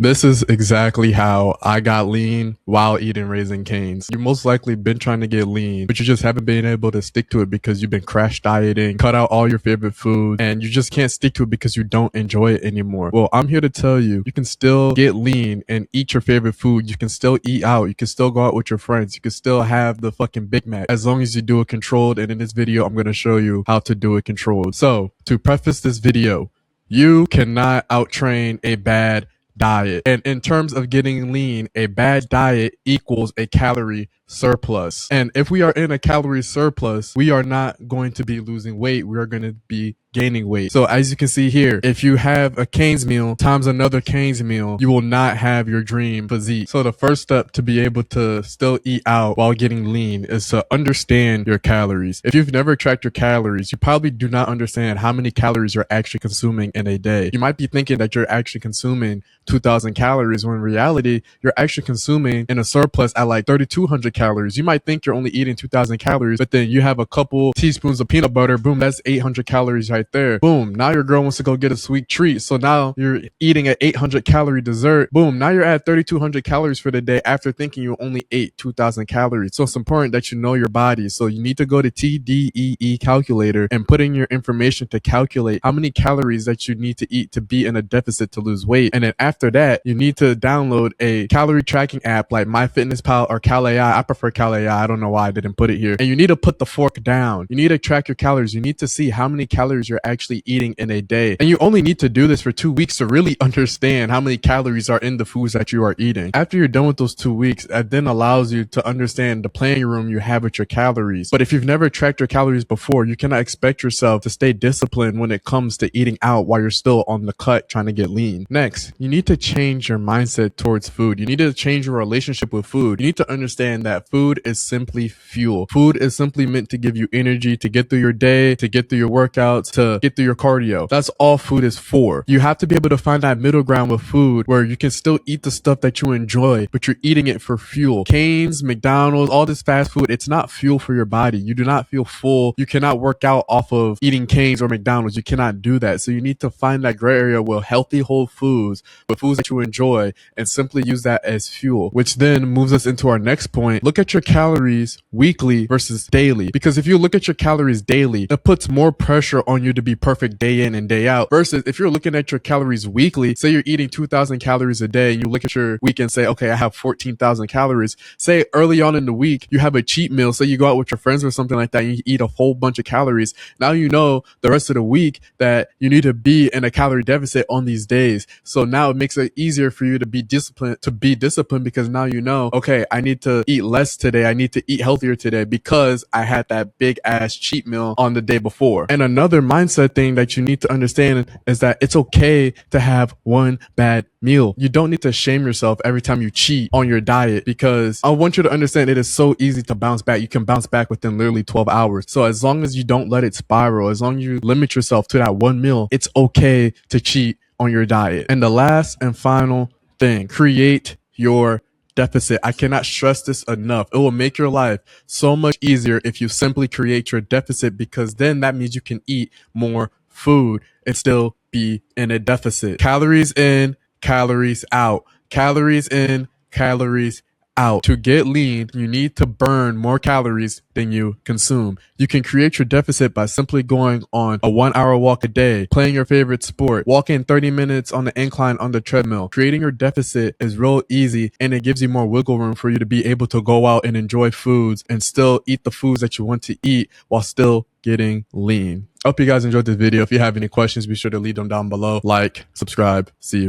This is exactly how I got lean while eating Raising Cane's. You most likely been trying to get lean, but you just haven't been able to stick to it because you've been crash dieting, cut out all your favorite foods, and you just can't stick to it because you don't enjoy it anymore. Well, I'm here to tell you, you can still get lean and eat your favorite food. You can still eat out. You can still go out with your friends. You can still have the fucking Big Mac as long as you do it controlled. And in this video, I'm going to show you how to do it controlled. So to preface this video, you cannot outtrain a bad diet. And in terms of getting lean, a bad diet equals a calorie surplus. And if we are in a calorie surplus, we are not going to be losing weight. We are going to be gaining weight. So as you can see here, if you have a Cane's meal times another Cane's meal, you will not have your dream physique. So the first step to be able to still eat out while getting lean is to understand your calories. If you've never tracked your calories, you probably do not understand how many calories you're actually consuming in a day. You might be thinking that you're actually consuming 2,000 calories when in reality, you're actually consuming in a surplus at like 3,200 calories. You might think you're only eating 2,000 calories, but then you have a couple teaspoons of peanut butter. Boom, that's 800 calories right there. Boom, now your girl wants to go get a sweet treat. So now you're eating an 800 calorie dessert. Boom, now you're at 3,200 calories for the day after thinking you only ate 2,000 calories. So it's important that you know your body. So you need to go to TDEE calculator and put in your information to calculate how many calories that you need to eat to be in a deficit to lose weight. And then after that, you need to download a calorie tracking app like MyFitnessPal or CalAI. I prefer CalAI. I don't know why I didn't put it here. And you need to put the fork down. You need to track your calories. You need to see how many calories you're actually eating in a day. And you only need to do this for 2 weeks to really understand how many calories are in the foods that you are eating. After you're done with those 2 weeks, that then allows you to understand the playing room you have with your calories. But if you've never tracked your calories before, you cannot expect yourself to stay disciplined when it comes to eating out while you're still on the cut trying to get lean. Next, you need to change your mindset towards food. You need to change your relationship with food. You need to understand that food is simply fuel. Food is simply meant to give you energy to get through your day, to get through your workouts, to get through your cardio. That's all food is for. You have to be able to find that middle ground with food where you can still eat the stuff that you enjoy, but you're eating it for fuel. Cane's, McDonald's, all this fast food, it's not fuel for your body. You do not feel full. You cannot work out off of eating Cane's or McDonald's. You cannot do that. So you need to find that gray area with healthy whole foods, with foods that you enjoy, and simply use that as fuel, which then moves us into our next point. Look at your calories weekly versus daily, because if you look at your calories daily, it puts more pressure on you to be perfect day in and day out, versus if you're looking at your calories weekly, say you're eating 2,000 calories a day, and you look at your week and say, okay, I have 14,000 calories. Say early on in the week, you have a cheat meal. Say you go out with your friends or something like that, and you eat a whole bunch of calories. Now you know the rest of the week that you need to be in a calorie deficit on these days. So now it makes it easier for you to be disciplined, because now you know, okay, I need to eat less today. I need to eat healthier today because I had that big ass cheat meal on the day before. And another mindset thing that you need to understand is that it's okay to have one bad meal. You don't need to shame yourself every time you cheat on your diet, because I want you to understand it is so easy to bounce back. You can bounce back within literally 12 hours. So as long as you don't let it spiral, as long as you limit yourself to that one meal, it's okay to cheat on your diet. And the last and final thing, create your deficit. I cannot stress this enough. It will make your life so much easier if you simply create your deficit, because then that means you can eat more food and still be in a deficit. Calories in, calories out. Calories in, calories out. To get lean, you need to burn more calories than you consume. You can create your deficit by simply going on a 1 hour walk a day, playing your favorite sport, walking 30 minutes on the incline on the treadmill. Creating your deficit is real easy, and it gives you more wiggle room for you to be able to go out and enjoy foods and still eat the foods that you want to eat while still getting lean. I hope you guys enjoyed this video. If you have any questions, be sure to leave them down below. Like, subscribe. See you.